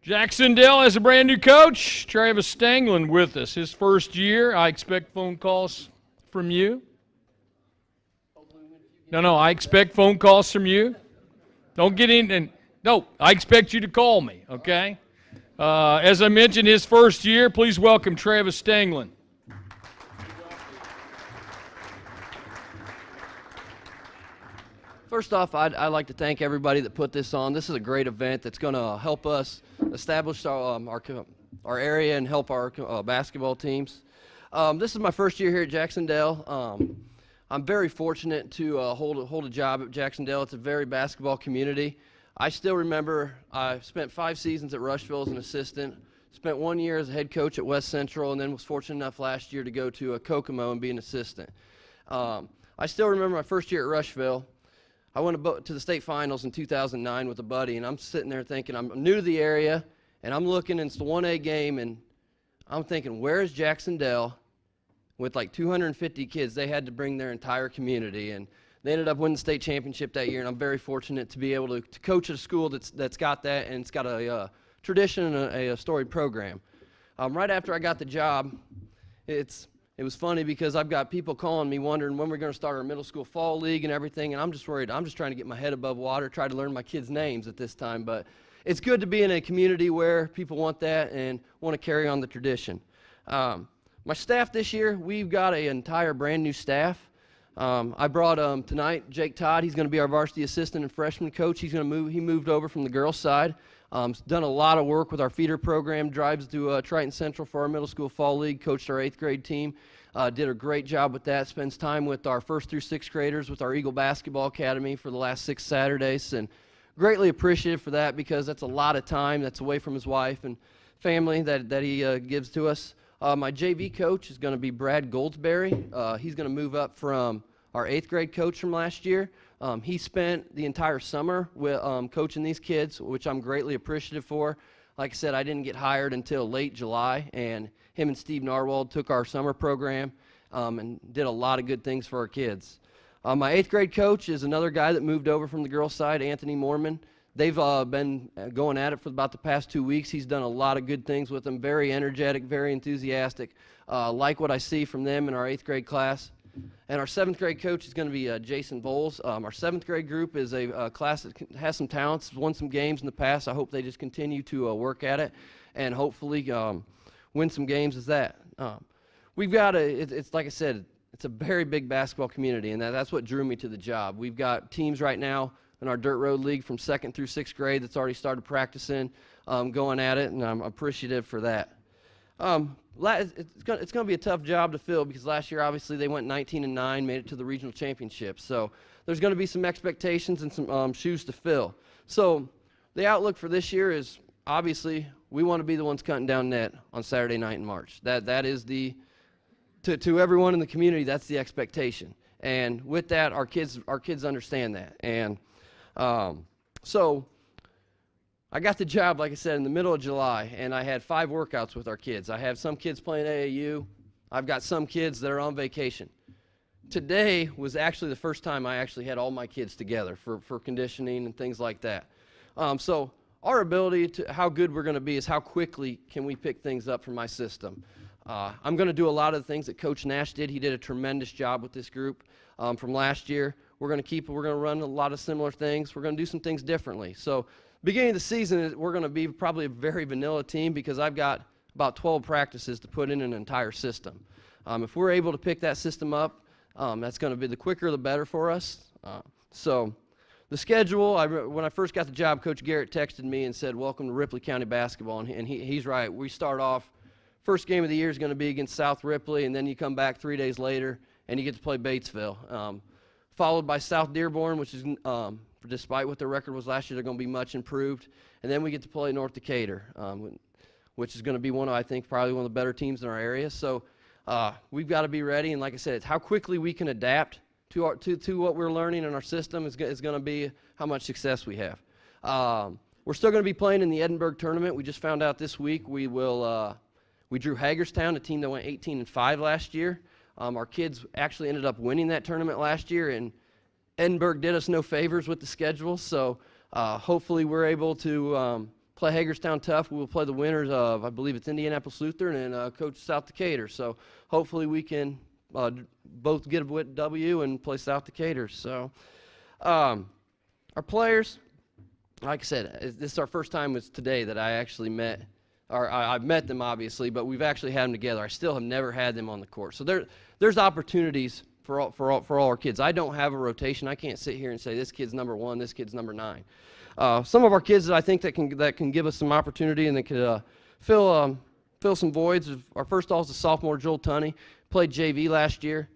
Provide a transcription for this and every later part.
JAC-CEN-DEL has a brand new coach, Travis Stangland, with us. His first year. I expect phone calls from you. No, I expect phone calls from you. Don't get in and no, I expect you to call me, okay? As I mentioned, his first year, please welcome Travis Stangland. First off, I'd like to thank everybody that put this on. This is a great event that's going to help us establish our area and help our basketball teams. This is my first year here at JAC-CEN-DEL. I'm very fortunate to hold a job at JAC-CEN-DEL. It's a very basketball community. I still remember I spent 5 seasons at Rushville as an assistant, spent 1 year as a head coach at West Central, and then was fortunate enough last year to go to Kokomo and be an assistant. I still remember my first year at Rushville. I went to the state finals in 2009 with a buddy, and I'm sitting there thinking, I'm new to the area, and I'm looking, and it's the 1A game, and I'm thinking, where is JAC-CEN-DEL with like 250 kids? They had to bring their entire community, and they ended up winning the state championship that year, and I'm very fortunate to be able to coach at a school that's got that, and it's got a tradition and a storied program. Right after I got the job, it was funny because I've got people calling me wondering when we're going to start our middle school fall league and everything, and I'm just worried. I'm just trying to get my head above water, try to learn my kids' names at this time. But it's good to be in a community where people want that and want to carry on the tradition. My staff this year, we've got an entire brand new staff. I brought tonight Jake Todd. He's going to be our varsity assistant and freshman coach. He moved over from the girls' side. Done a lot of work with our feeder program, drives to Triton Central for our middle school fall league, coached our 8th grade team, did a great job with that, spends time with our 1st through 6th graders with our Eagle Basketball Academy for the last 6 Saturdays, and greatly appreciative for that because that's a lot of time that's away from his wife and family that he gives to us. My JV coach is going to be Brad Goldsberry. He's going to move up from our 8th grade coach from last year. He spent the entire summer with, coaching these kids, which I'm greatly appreciative for. Like I said, I didn't get hired until late July, and him and Steve Narwald took our summer program and did a lot of good things for our kids. My 8th grade coach is another guy that moved over from the girls' side, Anthony Mormon. They've been going at it for about the past 2 weeks. He's done a lot of good things with them, very energetic, very enthusiastic. Like what I see from them in our 8th grade class. And our 7th grade coach is going to be Jason Bowles. Our 7th grade group is a class that has some talents, won some games in the past. I hope they just continue to work at it and hopefully win some games as that. We've got it's like I said, it's a very big basketball community, and that's what drew me to the job. We've got teams right now in our Dirt Road League from 2nd through 6th grade that's already started practicing, going at it, and I'm appreciative for that. It's going to be a tough job to fill because last year, obviously, they went 19-9, made it to the regional championship. So there's going to be some expectations and some shoes to fill. So the outlook for this year is, obviously, we want to be the ones cutting down net on Saturday night in March. That is to everyone in the community, that's the expectation. And with that, our kids understand that. And so I got the job, like I said, in the middle of July, and I had 5 workouts with our kids. I have some kids playing AAU. I've got some kids that are on vacation. Today was actually the first time I actually had all my kids together for conditioning and things like that. So our ability to how good we're going to be is how quickly can we pick things up from my system. I'm going to do a lot of the things that Coach Nash did. He did a tremendous job with this group from last year. We're going to run a lot of similar things. We're going to do some things differently. So beginning of the season, we're going to be probably a very vanilla team because I've got about 12 practices to put in an entire system. If we're able to pick that system up, that's going to be the quicker the better for us. So the schedule, when I first got the job, Coach Garrett texted me and said, "Welcome to Ripley County basketball," and he's right. We start off, first game of the year is going to be against South Ripley, and then you come back 3 days later, and you get to play Batesville. Followed by South Dearborn, which is, despite what their record was last year, they're going to be much improved. And then we get to play North Decatur, which is going to be I think, probably one of the better teams in our area. So we've got to be ready. And like I said, it's how quickly we can adapt to what we're learning in our system is going to be how much success we have. We're still going to be playing in the Edinburgh tournament. We just found out this week we drew Hagerstown, a team that went 18-5 last year. Our kids actually ended up winning that tournament last year, and Edinburgh did us no favors with the schedule, so hopefully we're able to play Hagerstown tough. We'll play the winners of, I believe it's Indianapolis Lutheran and Coach South Decatur. So hopefully we can both get a W and play South Decatur. So our players, like I said, this is our first time today that I actually met, or I've met them obviously, but we've actually had them together. I still have never had them on the court. So there's opportunities for all our kids. I don't have a rotation. I can't sit here and say this kid's number 1, this kid's number 9. Some of our kids that I think that can give us some opportunity and that could fill some voids. Our first all is a sophomore, Joel Tunney, played JV last year.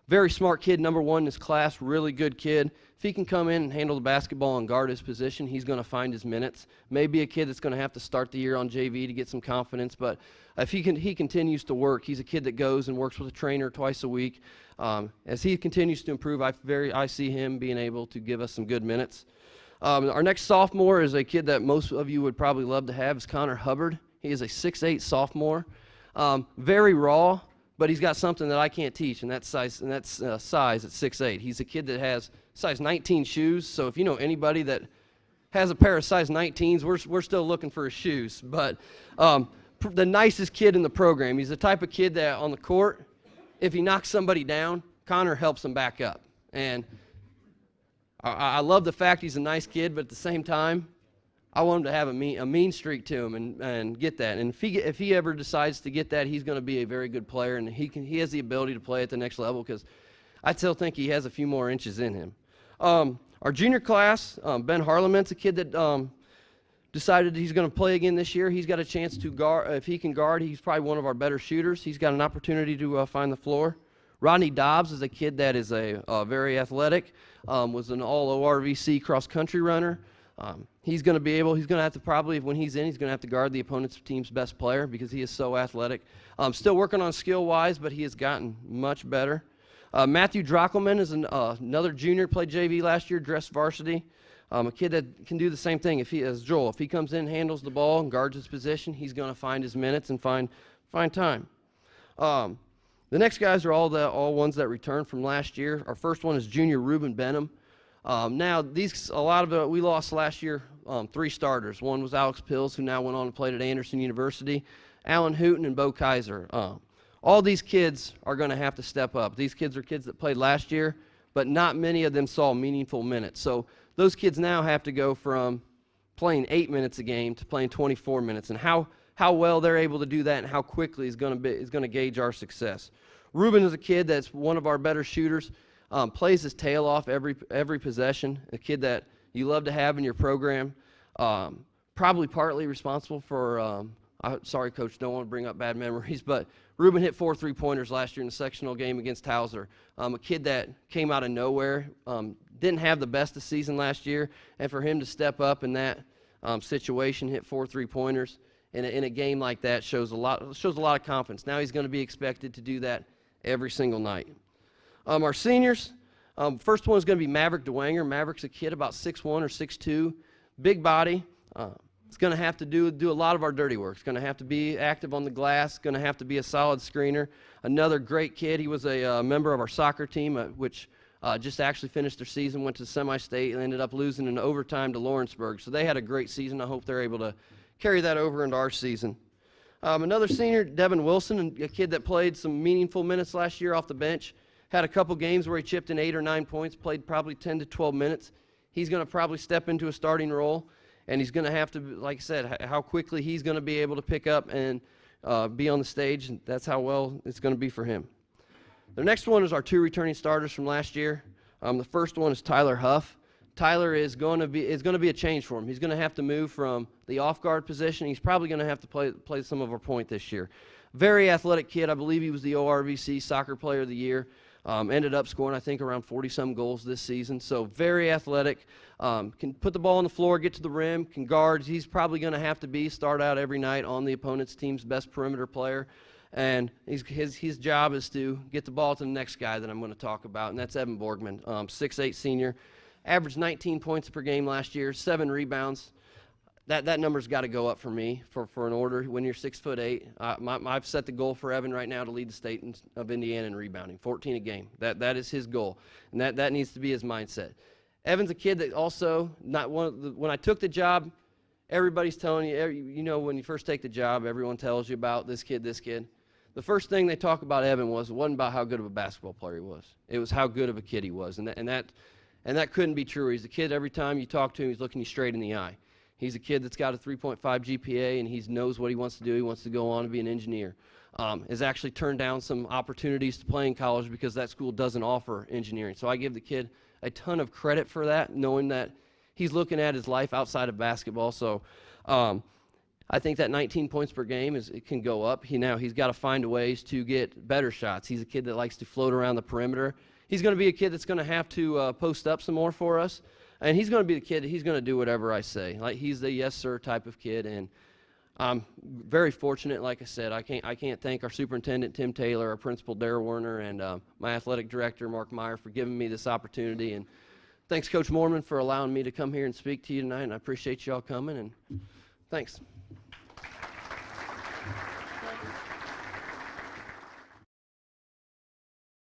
Very smart kid, number 1 in his class, really good kid. If he can come in and handle the basketball and guard his position, he's going to find his minutes. Maybe a kid that's going to have to start the year on JV to get some confidence, but if he continues to work, he's a kid that goes and works with a trainer twice a week. As he continues to improve, I see him being able to give us some good minutes. Our next sophomore is a kid that most of you would probably love to have, is Connor Hubbard. He is a 6'8" sophomore, very raw, but he's got something that I can't teach, and that's size at 6'8". He's a kid that has size 19 shoes, so if you know anybody that has a pair of size 19s, we're still looking for his shoes. But the nicest kid in the program. He's the type of kid that on the court, if he knocks somebody down, Connor helps him back up. And I love the fact he's a nice kid, but at the same time, I want him to have a mean streak to him and get that. And if he ever decides to get that, he's going to be a very good player, and he has the ability to play at the next level because I still think he has a few more inches in him. Our junior class, Ben Harleman's a kid that decided he's going to play again this year. He's got a chance to guard. If he can guard, he's probably one of our better shooters. He's got an opportunity to find the floor. Rodney Dobbs is a kid that is very athletic, was an all-ORVC cross-country runner. He's going to have to probably, when he's in, he's going to have to guard the opponent's team's best player because he is so athletic. Still working on skill-wise, but he has gotten much better. Matthew Drockelman is another junior, played JV last year, dressed varsity. A kid that can do the same thing as Joel. If he comes in, handles the ball, and guards his position, he's going to find his minutes and find time. The next guys are all ones that returned from last year. Our first one is junior Ruben Benham. Now, we lost last year 3 starters. One was Alex Pills, who now went on and played at Anderson University, Alan Hooten, and Bo Kaiser. All these kids are going to have to step up. These kids are kids that played last year, but not many of them saw meaningful minutes. So those kids now have to go from playing 8 minutes a game to playing 24 minutes. And how well they're able to do that and how quickly is going to gauge our success. Ruben is a kid that's one of our better shooters. Plays his tail off every possession. A kid that you love to have in your program. Probably partly responsible for. Sorry, Coach, don't want to bring up bad memories, but Ruben hit 4 3-pointers last year in the sectional game against Hauser. A kid that came out of nowhere, didn't have the best of season last year, and for him to step up in that situation, hit 4 3-pointers in a game like that shows a lot of confidence. Now he's going to be expected to do that every single night. Our seniors, first one is going to be Maverick DeWanger. Maverick's a kid about 6'1" or 6'2", big body. It's going to have to do a lot of our dirty work. It's going to have to be active on the glass, going to have to be a solid screener. Another great kid. He was a member of our soccer team, which just actually finished their season, went to semi-state, and ended up losing in overtime to Lawrenceburg. So they had a great season. I hope they're able to carry that over into our season. Another senior, Devin Wilson, a kid that played some meaningful minutes last year off the bench. Had a couple games where he chipped in 8 or 9 points, played probably 10 to 12 minutes. He's going to probably step into a starting role, and he's going to have to, like I said, how quickly he's going to be able to pick up and be on the stage, and that's how well it's going to be for him. The next one is our 2 returning starters from last year. The first one is Tyler Huff. Tyler is going to be a change for him. He's going to have to move from the off-guard position. He's probably going to have to play some of our point this year. Very athletic kid. I believe he was the ORVC Soccer Player of the Year. Ended up scoring, I think, around 40-some goals this season. So very athletic. Can put the ball on the floor, get to the rim, can guard. He's probably going to have to start out every night on the opponent's team's best perimeter player. And his job is to get the ball to the next guy that I'm going to talk about, and that's Evan Borgman, 6'8" senior. Averaged 19 points per game last year, 7 rebounds. That number's got to go up for me for an order when you're 6'8". I've set the goal for Evan right now to lead the state of Indiana in rebounding, 14 a game. That is his goal, and that needs to be his mindset. Evan's a kid that also when I took the job, everybody's telling you, you know, when you first take the job, everyone tells you about this kid, this kid. The first thing they talk about Evan wasn't about how good of a basketball player he was. It was how good of a kid he was, and that couldn't be true. He's a kid, every time you talk to him, he's looking you straight in the eye. He's a kid that's got a 3.5 GPA, and he knows what he wants to do. He wants to go on to be an engineer. Has actually turned down some opportunities to play in college because that school doesn't offer engineering. So I give the kid a ton of credit for that, knowing that he's looking at his life outside of basketball. So I think that 19 points per game it can go up. He's got to find ways to get better shots. He's a kid that likes to float around the perimeter. He's going to be a kid that's going to have to post up some more for us, and he's going to be the kid that he's going to do whatever I say. Like, he's the yes sir type of kid, and I'm very fortunate. Like I said, I can't thank our superintendent Tim Taylor, our principal Dara Werner, and my athletic director Mark Meyer for giving me this opportunity. And thanks, Coach Mormon, for allowing me to come here and speak to you tonight. And I appreciate you all coming. And thanks.